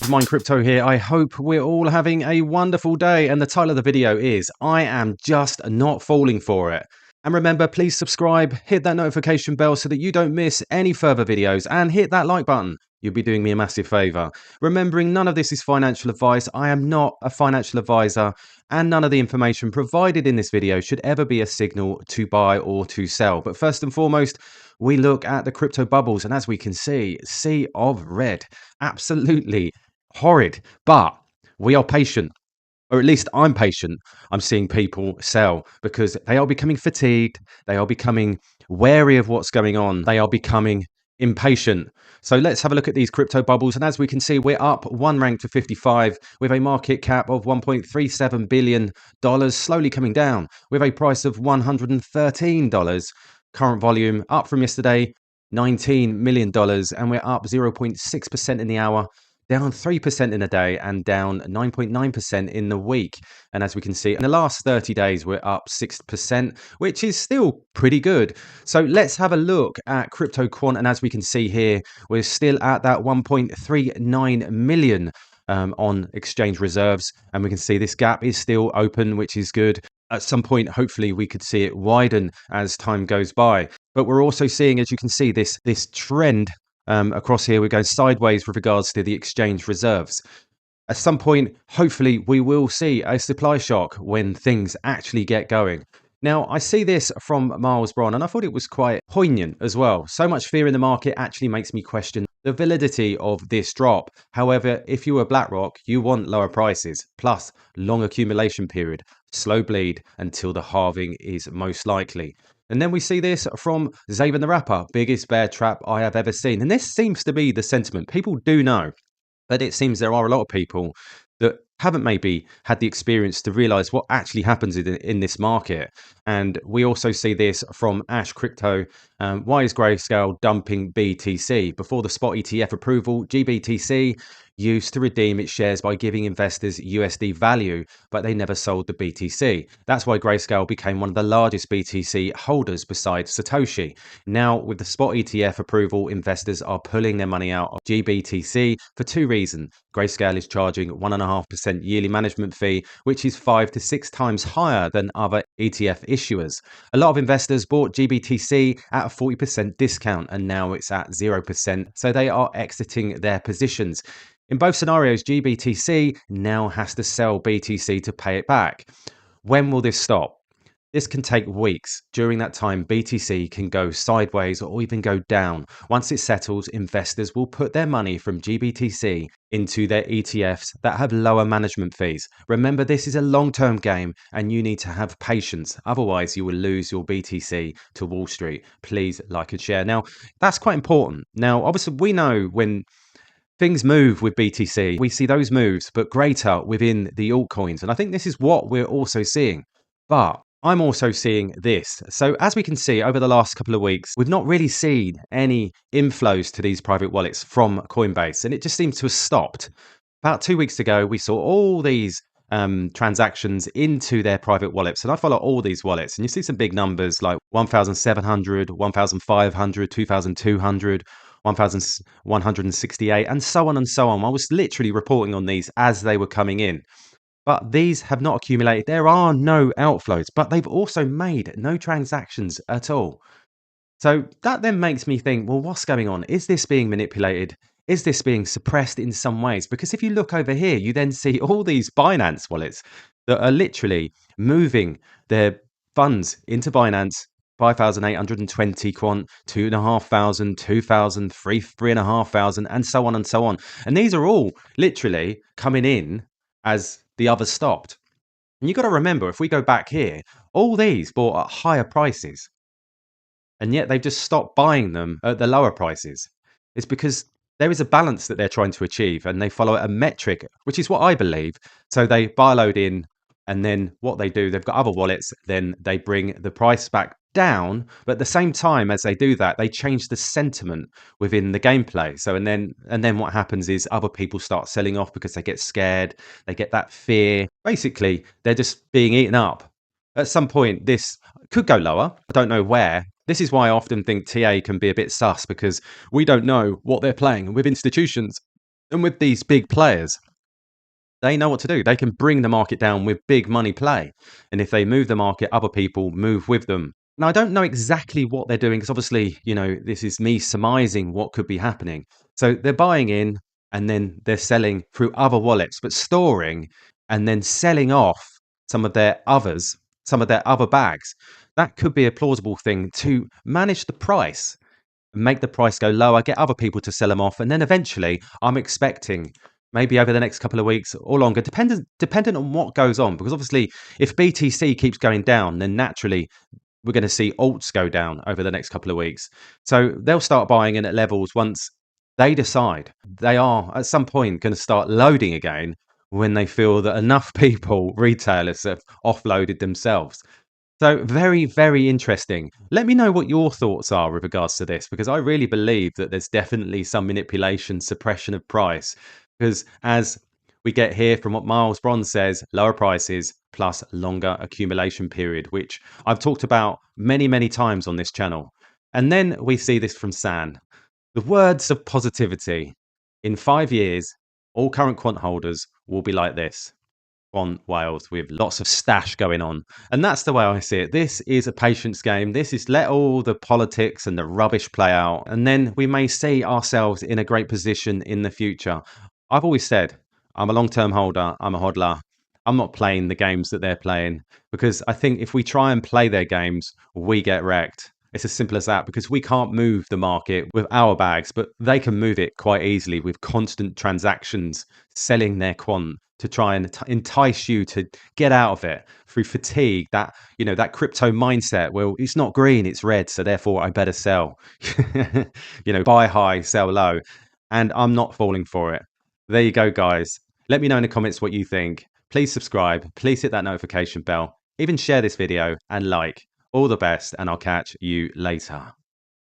Mine Crypto here. I hope we're all having a wonderful day, and the title of the video is I am just not falling for it. And remember, please subscribe, hit that notification bell so that you don't miss any further videos, and hit that like button. You'll be doing me a massive favor. Remembering none of this is financial advice. I am not a financial advisor, and none of the information provided in this video should ever be a signal to buy or to sell. But first and foremost, we look at the crypto bubbles, and as we can see, sea of red. Absolutely horrid, but we are patient, or at least I'm patient. I'm seeing people sell because they are becoming fatigued, they are becoming wary of what's going on, they are becoming impatient. So let's have a look at these crypto bubbles, and as we can see, we're up one rank to 55 with a market cap of $1.37 billion, slowly coming down with a price of $113. Current volume up from yesterday, $19 million, and we're up 0.6% in the hour, down 3% in a day, and down 9.9% in the week. And as we can see, in the last 30 days, we're up 6%, which is still pretty good. So let's have a look at Crypto Quant. And as we can see here, we're still at that 1.39 million on exchange reserves. And we can see this gap is still open, which is good. At some point, hopefully, we could see it widen as time goes by. But we're also seeing, as you can see, this trend across here. We're going sideways with regards to the exchange reserves. At some point, hopefully, we will see a supply shock when things actually get going. Now, I see this from Miles Bron, and I thought it was quite poignant as well. So much fear in the market actually makes me question the validity of this drop. However, if you were BlackRock, you want lower prices, plus long accumulation period, slow bleed until the halving is most likely. And then we see this from Zaven the Rapper, biggest bear trap I have ever seen. And this seems to be the sentiment. People do know, but it seems there are a lot of people that haven't maybe had the experience to realize what actually happens in this market. And we also see this from Ash Crypto. Why is Grayscale dumping BTC? Before the spot ETF approval, GBTC used to redeem its shares by giving investors USD value, but they never sold the BTC. That's why Grayscale became one of the largest BTC holders besides Satoshi. Now, with the spot ETF approval, investors are pulling their money out of GBTC for two reasons. Grayscale is charging 1.5% yearly management fee, which is 5 to 6 times higher than other ETF issuers. A lot of investors bought GBTC at a 40% discount, and now it's at 0%, so they are exiting their positions. In both scenarios, GBTC now has to sell BTC to pay it back. When will this stop? This can take weeks. During that time, BTC can go sideways or even go down. Once it settles, investors will put their money from GBTC into their ETFs that have lower management fees. Remember, this is a long-term game and you need to have patience. Otherwise, you will lose your BTC to Wall Street. Please like and share. Now, that's quite important. Now, obviously, we know when things move with BTC, we see those moves, but greater within the altcoins. And I think this is what we're also seeing. But I'm also seeing this. So as we can see over the last couple of weeks, we've not really seen any inflows to these private wallets from Coinbase, and it just seems to have stopped. About 2 weeks ago, we saw all these transactions into their private wallets, and I follow all these wallets, and you see some big numbers like 1,700, 1,500, 2,200, 1,168, and so on and so on. I was literally reporting on these as they were coming in. But these have not accumulated. There are no outflows, but they've also made no transactions at all. So that then makes me think, well, what's going on? Is this being manipulated? Is this being suppressed in some ways? Because if you look over here, you then see all these Binance wallets that are literally moving their funds into Binance. 5,820 quant, 2,500, 2,000, 3,500, and so on and so on. And these are all literally coming in as the others stopped. And you've got to remember, if we go back here, all these bought at higher prices, and yet they've just stopped buying them at the lower prices. It's because there is a balance that they're trying to achieve, and they follow a metric, which is what I believe. So they buy load in, and then what they do, they've got other wallets, then they bring the price back down, but at the same time as they do that, they change the sentiment within the gameplay. So and then what happens is other people start selling off because they get scared, they get that fear. Basically, they're just being eaten up. At some point, this could go lower. I don't know where, This is why I often think TA can be a bit sus because we don't know what they're playing. And with institutions and with these big players, they know what to do. They can bring the market down with big money play. And if they move the market, other people move with them. Now, I don't know exactly what they're doing because obviously, this is me surmising what could be happening. So they're buying in and then they're selling through other wallets, but storing and then selling off some of their others, some of their other bags. That could be a plausible thing to manage the price, make the price go lower, get other people to sell them off, and then eventually I'm expecting maybe over the next couple of weeks or longer, dependent on what goes on. Because obviously, if BTC keeps going down, then naturally we're going to see alts go down over the next couple of weeks. So they'll start buying in at levels once they decide they are at some point going to start loading again when they feel that enough people, retailers, have offloaded themselves. So very, very interesting. Let me know what your thoughts are with regards to this, because I really believe that there's definitely some manipulation, suppression of price. Because as we get here from what Miles Bronze says, lower prices plus longer accumulation period, which I've talked about many, many times on this channel. And then we see this from San. The words of positivity. In 5 years, all current quant holders will be like this. On Wales with lots of stash going on. And that's the way I see it. This is a patience game. This is let all the politics and the rubbish play out. And then we may see ourselves in a great position in the future. I've always said, I'm a long-term holder. I'm a hodler. I'm not playing the games that they're playing because I think if we try and play their games, we get wrecked. It's as simple as that because we can't move the market with our bags, but they can move it quite easily with constant transactions, selling their quant to try and entice you to get out of it through fatigue, that crypto mindset. Well, it's not green, it's red, so therefore I better sell. Buy high, sell low. And I'm not falling for it. There you go, guys. Let me know in the comments what you think. Please subscribe, please hit that notification bell, even share this video and like. All the best, and I'll catch you later.